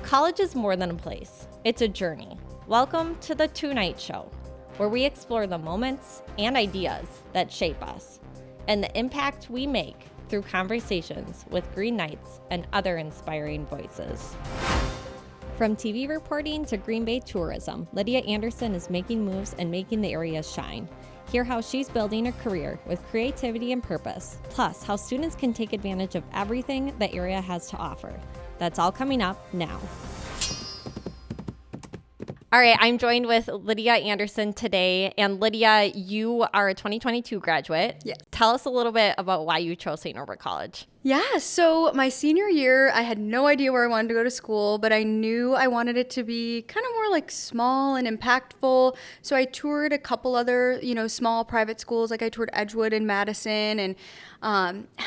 College is more than a place. It's a journey. Welcome to the Two Night Show, where we explore the moments and ideas that shape us and the impact we make through conversations with Green Knights and other inspiring voices. From TV reporting to Green Bay tourism, Lydia Andersen is making moves and making the area shine. Hear how she's building a career with creativity and purpose, plus how students can take advantage of everything the area has to offer. That's all coming up now. All right, I'm joined with Lydia Andersen today. And Lydia, you are a 2022 graduate. Yes. Tell us a little bit about why you chose St. Norbert College. Yeah, so my senior year, I had no idea where I wanted to go to school, but I knew I wanted it to be kind of more like small and impactful. So I toured a couple other, small private schools. Like I toured Edgewood and Madison, and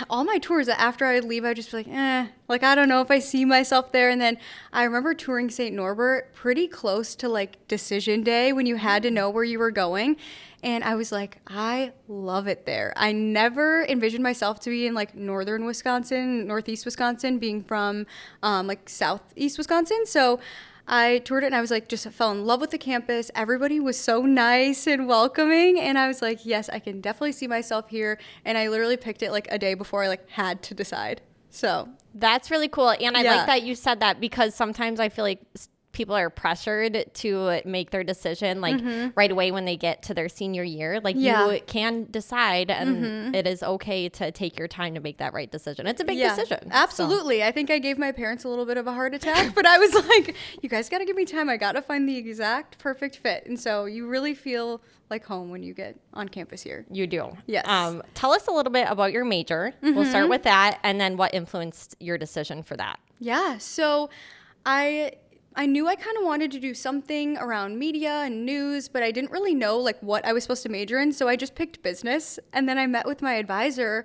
all my tours, after I would leave, I'd just be like, I don't know if I see myself there. And then I remember touring St. Norbert pretty close to like decision day when you had to know where you were going. And I was like, I love it there. I never envisioned myself to be in like northern Wisconsin, northeast Wisconsin, being from like southeast Wisconsin. So I toured it and I was like, just fell in love with the campus. Everybody was so nice and welcoming. And I was like, yes, I can definitely see myself here. And I literally picked it like a day before I like had to decide. So that's really cool. And I like that you said that, because sometimes I feel like people are pressured to make their decision like right away when they get to their senior year. Like you can decide, and it is okay to take your time to make that right decision. It's a big decision. Absolutely. So. I think I gave my parents a little bit of a heart attack, but I was like, you guys got to give me time. I got to find the exact perfect fit. And so you really feel like home when you get on campus here. You do. Yes. Tell us a little bit about your major. We'll start with that, and then what influenced your decision for that. Yeah. So I knew I kind of wanted to do something around media and news, but I didn't really know like what I was supposed to major in. So I just picked business. And then I met with my advisor,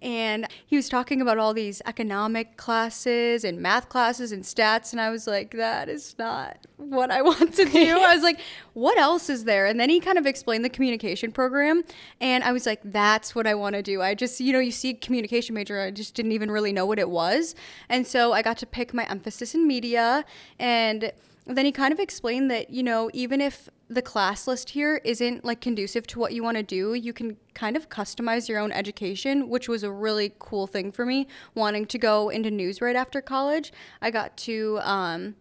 and he was talking about all these economic classes and math classes and stats. And I was like, that is not what I want to do. I was like, what else is there? And then he kind of explained the communication program. And I was like, that's what I want to do. I just, you see communication major, I just didn't even really know what it was. And so I got to pick my emphasis in media. And then he kind of explained that, even if the class list here isn't like conducive to what you want to do, you can kind of customize your own education, which was a really cool thing for me, wanting to go into news right after college. I got to,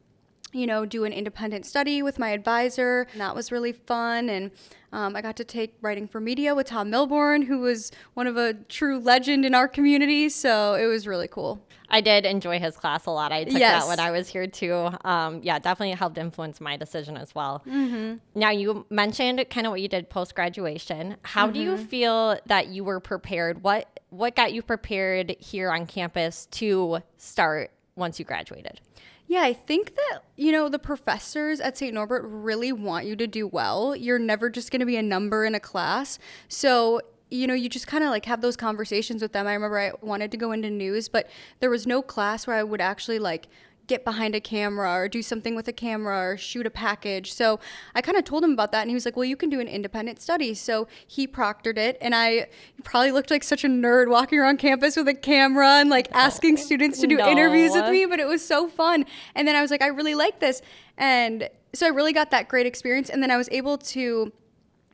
do an independent study with my advisor, and that was really fun. And I got to take writing for media with Tom Milborn, who was one of a true legend in our community. So it was really cool. I did enjoy his class a lot. I took that when I was here too. Definitely helped influence my decision as well. Now, you mentioned kind of what you did post-graduation. How do you feel that you were prepared? What got you prepared here on campus to start once you graduated? Yeah, I think that, the professors at St. Norbert really want you to do well. You're never just going to be a number in a class. So you just kind of like have those conversations with them. I remember I wanted to go into news, but there was no class where I would actually like get behind a camera or do something with a camera or shoot a package. So I kind of told him about that, and he was like, well, you can do an independent study. So he proctored it, and I probably looked like such a nerd walking around campus with a camera and like asking students to do interviews with me, but it was so fun. And then I was like, I really like this. And so I really got that great experience. And then I was able to,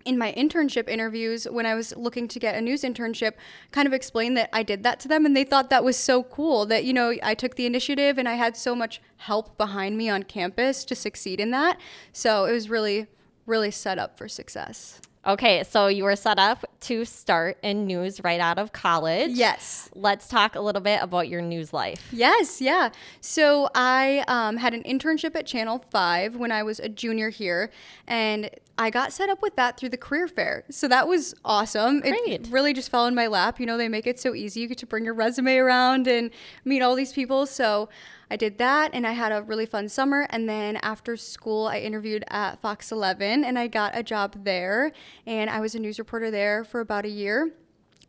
in my internship interviews, when I was looking to get a news internship, kind of explain that I did that to them, and they thought that was so cool that, I took the initiative and I had so much help behind me on campus to succeed in that. So it was really, really set up for success. Okay, so you were set up to start in news right out of college. Yes. Let's talk a little bit about your news life. Yes, yeah. So I had an internship at Channel 5 when I was a junior here, and I got set up with that through the career fair. So that was awesome. Great. It really just fell in my lap. They make it so easy. You get to bring your resume around and meet all these people. So I did that, and I had a really fun summer. And then after school, I interviewed at Fox 11, and I got a job there. And I was a news reporter there for about a year.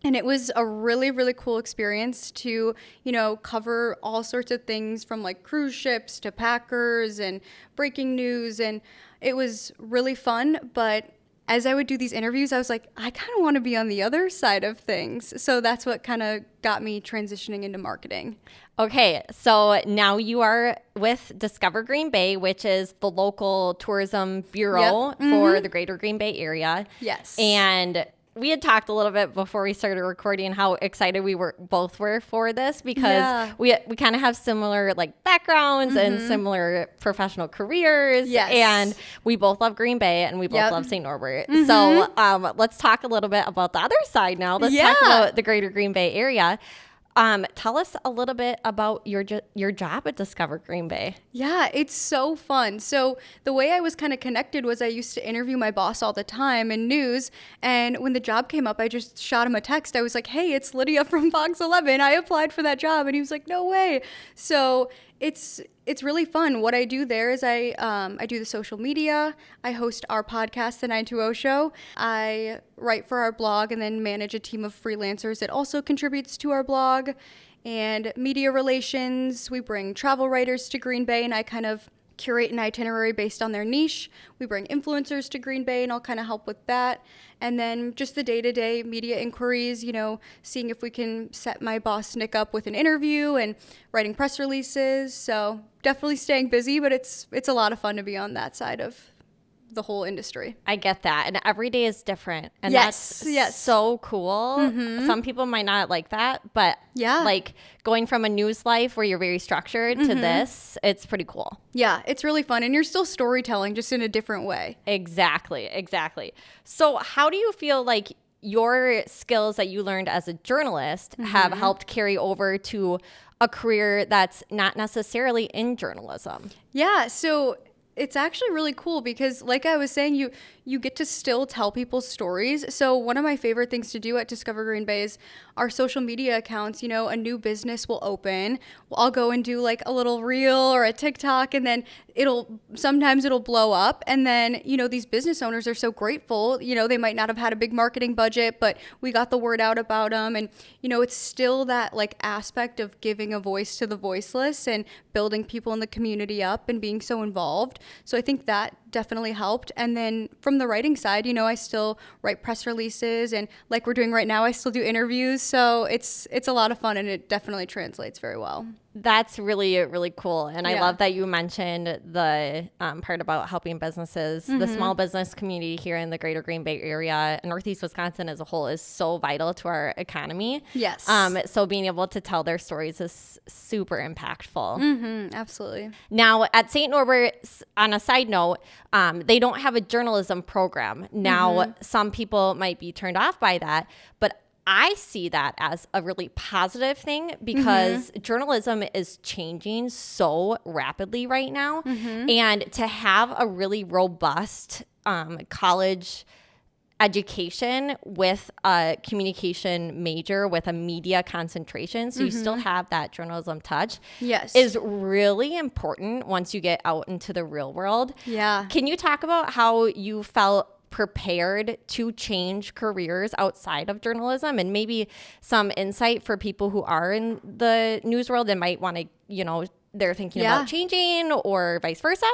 And it was a really, really cool experience to, cover all sorts of things from like cruise ships to Packers and breaking news. And it was really fun, but as I would do these interviews, I was like, I kind of want to be on the other side of things. So that's what kind of got me transitioning into marketing. Okay, so now you are with Discover Green Bay, which is the local tourism bureau for the greater Green Bay area. Yes. And we had talked a little bit before we started recording how excited we both were for this, because we kind of have similar like backgrounds and similar professional careers. Yes. And we both love Green Bay and we both love St. Norbert. So let's talk a little bit about the other side now. Let's talk about the greater Green Bay area. Tell us a little bit about your job at Discover Green Bay. Yeah, it's so fun. So the way I was kind of connected was I used to interview my boss all the time in news. And when the job came up, I just shot him a text. I was like, hey, it's Lydia from Fox 11. I applied for that job. And he was like, no way. So it's really fun. What I do there is I do the social media. I host our podcast, The 920 Show. I write for our blog and then manage a team of freelancers that also contributes to our blog. And media relations, we bring travel writers to Green Bay, and I kind of curate an itinerary based on their niche. We bring influencers to Green Bay, and I'll kind of help with that. And then just the day-to-day media inquiries, seeing if we can set my boss Nick up with an interview and writing press releases. So definitely staying busy, but it's a lot of fun to be on that side of the whole industry. I get that. And every day is different. And yes. that's so cool. Some people might not like that, but like going from a news life where you're very structured to this, it's pretty cool. Yeah, it's really fun. And you're still storytelling, just in a different way. Exactly. So how do you feel like your skills that you learned as a journalist have helped carry over to a career that's not necessarily in journalism? Yeah, so it's actually really cool because, like I was saying, you get to still tell people's stories. So one of my favorite things to do at Discover Green Bay is our social media accounts. A new business will open. I'll go and do like a little reel or a TikTok, and then sometimes it'll blow up. And then, these business owners are so grateful. They might not have had a big marketing budget, but we got the word out about them. And, it's still that like aspect of giving a voice to the voiceless and building people in the community up and being so involved. So I think that definitely helped. And then from the writing side, I still write press releases, and like we're doing right now, I still do interviews. So it's a lot of fun, and it definitely translates very well. That's really, really cool. And I love that you mentioned the part about helping businesses. The small business community here in the greater Green Bay area, Northeast Wisconsin as a whole, is so vital to our economy. Yes. So being able to tell their stories is super impactful. Absolutely. Now, at St. Norbert, on a side note, they don't have a journalism program. Now, some people might be turned off by that, but I see that as a really positive thing because journalism is changing so rapidly right now. And to have a really robust college education with a communication major with a media concentration, so you still have that journalism touch, is really important once you get out into the real world. Yeah. Can you talk about how you felt prepared to change careers outside of journalism, and maybe some insight for people who are in the news world and might want to, they're thinking about changing, or vice versa?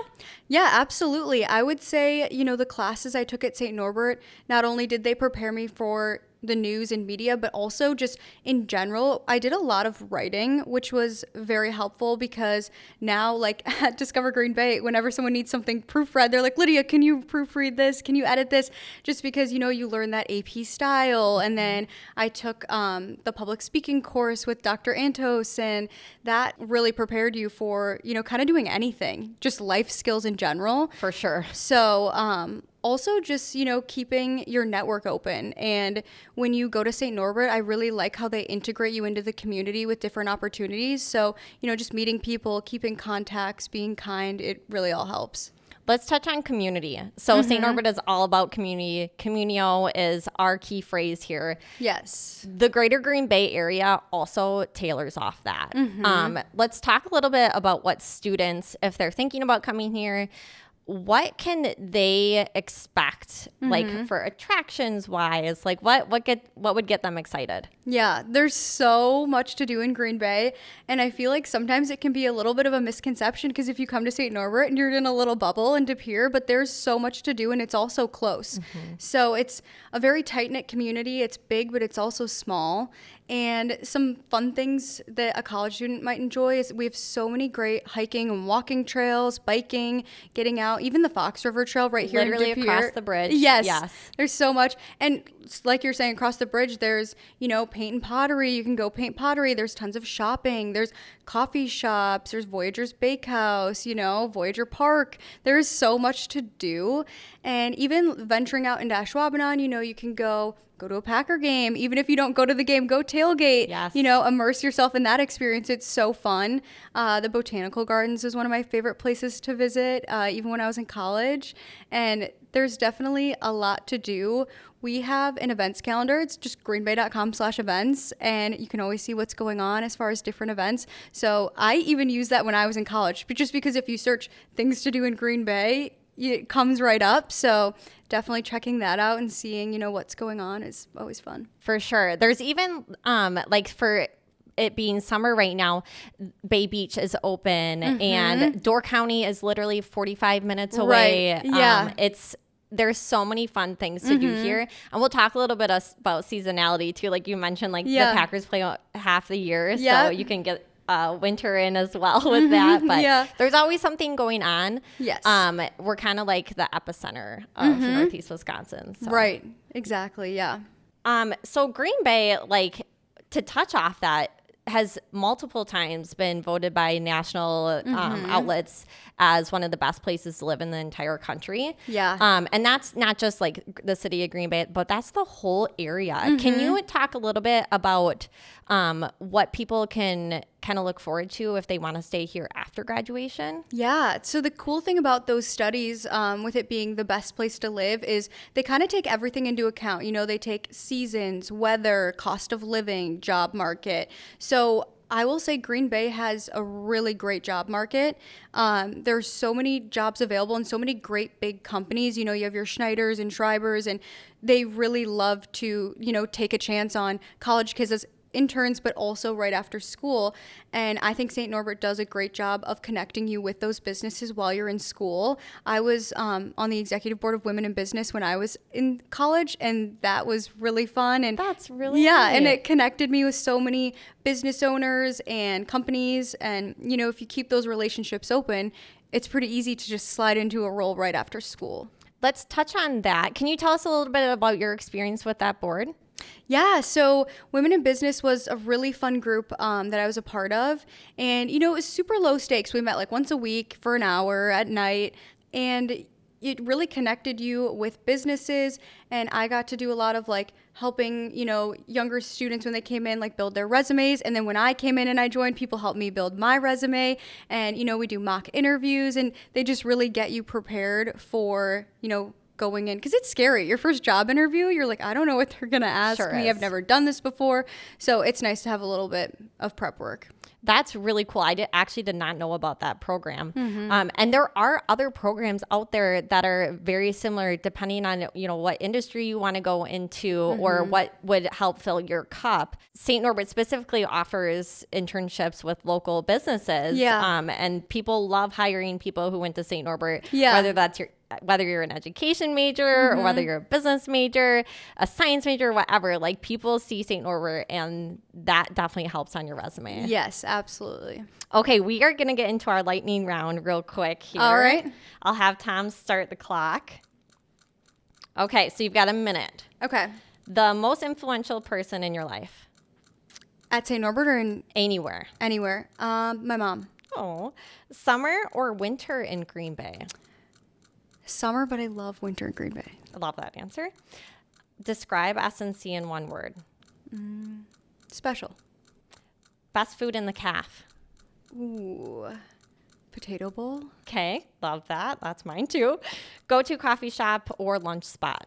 Yeah, absolutely. I would say, the classes I took at St. Norbert, not only did they prepare me for the news and media, but also just in general, I did a lot of writing, which was very helpful because now, like at Discover Green Bay, whenever someone needs something proofread, they're like, Lydia, can you proofread this? Can you edit this? Just because, you learn that AP style. And then I took the public speaking course with Dr. Antos, and that really prepared you for, kind of doing anything, just life skills in general. For sure. So, also just, keeping your network open. And when you go to St. Norbert, I really like how they integrate you into the community with different opportunities. So, just meeting people, keeping contacts, being kind, it really all helps. Let's touch on community. So St. Norbert is all about community. Communio is our key phrase here. Yes. The greater Green Bay area also tailors off that. Let's talk a little bit about what students, if they're thinking about coming here, what can they expect, like for attractions wise? Like what would get them excited? Yeah, there's so much to do in Green Bay, and I feel like sometimes it can be a little bit of a misconception because if you come to St. Norbert and you're in a little bubble in De Pere, but there's so much to do and it's all so close. So it's a very tight-knit community. It's big, but it's also small. And some fun things that a college student might enjoy is we have so many great hiking and walking trails, biking, getting out, even the Fox River Trail right here Literally in De Pere. across the bridge. Yes. There's so much. And like you're saying, across the bridge, there's, paint and pottery. You can go paint pottery. There's tons of shopping. There's coffee shops. There's Voyager's Bakehouse, Voyager Park. There's so much to do. And even venturing out into Ashwaubenon, you can go to a Packer game. Even if you don't go to the game, go tailgate. Yes. Immerse yourself in that experience. It's so fun. The Botanical Gardens is one of my favorite places to visit, even when I was in college. And there's definitely a lot to do. We have an events calendar. It's just greenbay.com/events, and you can always see what's going on as far as different events. So I even used that when I was in college, but just because if you search things to do in Green Bay, it comes right up. So definitely checking that out and seeing, what's going on is always fun. For sure. There's even like for it being summer right now, Bay Beach is open and Door County is literally 45 minutes away. Right. Yeah. There's so many fun things to do here. And we'll talk a little bit about seasonality too. Like you mentioned, like the Packers play half the year. So you can get winter in as well with that. But there's always something going on. Yes. We're kind of like the epicenter of Northeast Wisconsin. So. Right. Exactly. Yeah. So Green Bay, like to touch off that, has multiple times been voted by national outlets as one of the best places to live in the entire country. Yeah. And that's not just like the city of Green Bay, but that's the whole area. Can you talk a little bit about what people can kind of look forward to if they want to stay here after graduation? Yeah. So the cool thing about those studies, with it being the best place to live, is they kind of take everything into account. They take seasons, weather, cost of living, job market. So I will say Green Bay has a really great job market. There's so many jobs available and so many great big companies. You have your Schneiders and Schreibers, and they really love to, take a chance on college kids as interns, but also right after school. And I think St. Norbert does a great job of connecting you with those businesses while you're in school. I was on the executive board of Women in Business when I was in college, and that was really fun. And that's really neat. And it connected me with so many business owners and companies. And if you keep those relationships open, it's pretty easy to just slide into a role right after school. Let's touch on that. Can you tell us a little bit about your experience with that board? Yeah, so Women in Business was a really fun group that I was a part of. And, it was super low stakes. We met like once a week for an hour at night. And it really connected you with businesses. And I got to do a lot of like helping, younger students when they came in, like build their resumes. And then when I came in and I joined, people helped me build my resume. And, we do mock interviews, and they just really get you prepared for, going in, because it's scary. Your first job interview, you're like, I don't know what they're gonna ask me. I've never done this before. So it's nice to have a little bit of prep work. That's really cool. I actually did not know about that program. And there are other programs out there that are very similar depending on, what industry you want to go into or what would help fill your cup. St. Norbert specifically offers internships with local businesses. And people love hiring people who went to St. Norbert, whether you're an education major or whether you're a business major, a science major, whatever, like people see St. Norbert and that definitely helps on your resume. Yes, absolutely. Okay, we are going to get into our lightning round real quick here. All right. I'll have Tom start the clock. Okay, so you've got a minute. Okay. The most influential person in your life? At St. Norbert or anywhere? Anywhere. My mom. Oh, summer or winter in Green Bay? Summer, but I love winter in Green Bay. I love that answer. Describe SNC in one word. Special. Best food in the CAF. Ooh, potato bowl. Okay, love that. That's mine too. Go-to coffee shop or lunch spot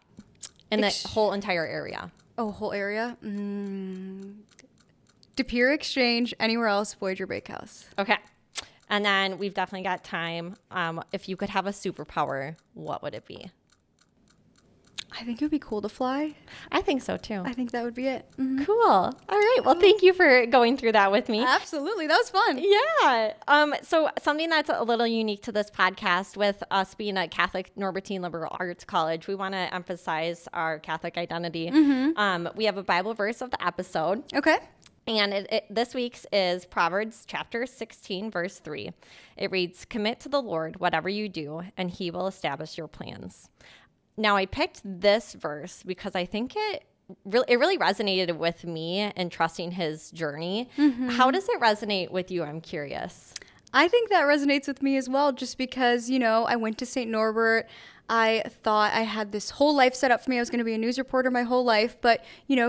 in the whole entire area. Oh, whole area? De Pere Exchange. Anywhere else, Voyager Bakehouse. Okay. And then we've definitely got time. If you could have a superpower, what would it be? I think it would be cool to fly. I think so too. I think that would be it. Cool. All right. Well, thank you for going through that with me. Absolutely. That was fun. Yeah. So something that's a little unique to this podcast, with us being a Catholic Norbertine Liberal Arts College, we want to emphasize our Catholic identity. We have a Bible verse of the episode. Okay. And this week's is Proverbs chapter 16, verse 3. It reads, "Commit to the Lord whatever you do, and he will establish your plans." Now, I picked this verse because I think it really resonated with me in trusting his journey. How does it resonate with you? I'm curious. I think that resonates with me as well, just because, I went to St. Norbert. I thought I had this whole life set up for me. I was going to be a news reporter my whole life, but,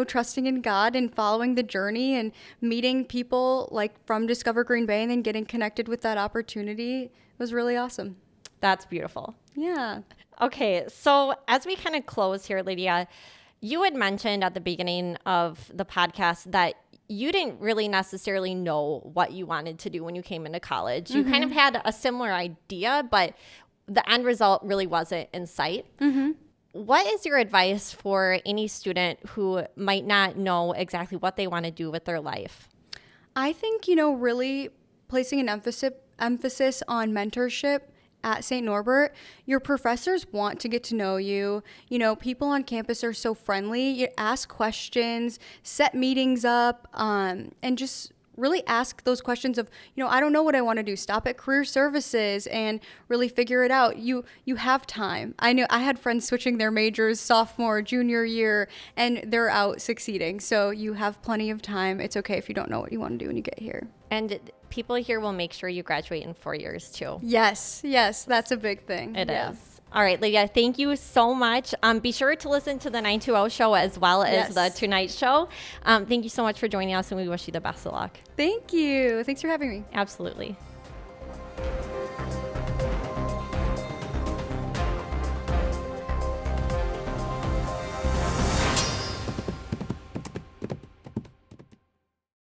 trusting in God and following the journey and meeting people like from Discover Green Bay and then getting connected with that opportunity was really awesome. That's beautiful. Yeah. Okay, so as we kind of close here, Lydia, you had mentioned at the beginning of the podcast that you didn't really necessarily know what you wanted to do when you came into college. You kind of had a similar idea, but the end result really wasn't in sight. What is your advice for any student who might not know exactly what they want to do with their life? I think, really placing an emphasis on mentorship at St. Norbert. Your professors want to get to know you. People on campus are so friendly. You ask questions, set meetings up, and just really ask those questions of, I don't know what I want to do. Stop at career services and really figure it out. You have time. I know I had friends switching their majors sophomore, junior year, and they're out succeeding. So you have plenty of time. It's okay if you don't know what you want to do when you get here. And people here will make sure you graduate in 4 years too. Yes, that's a big thing. It is. All right, Lydia, thank you so much. Be sure to listen to the 920 show as well as the Tonight Show. Thank you so much for joining us, and we wish you the best of luck. Thank you. Thanks for having me. Absolutely.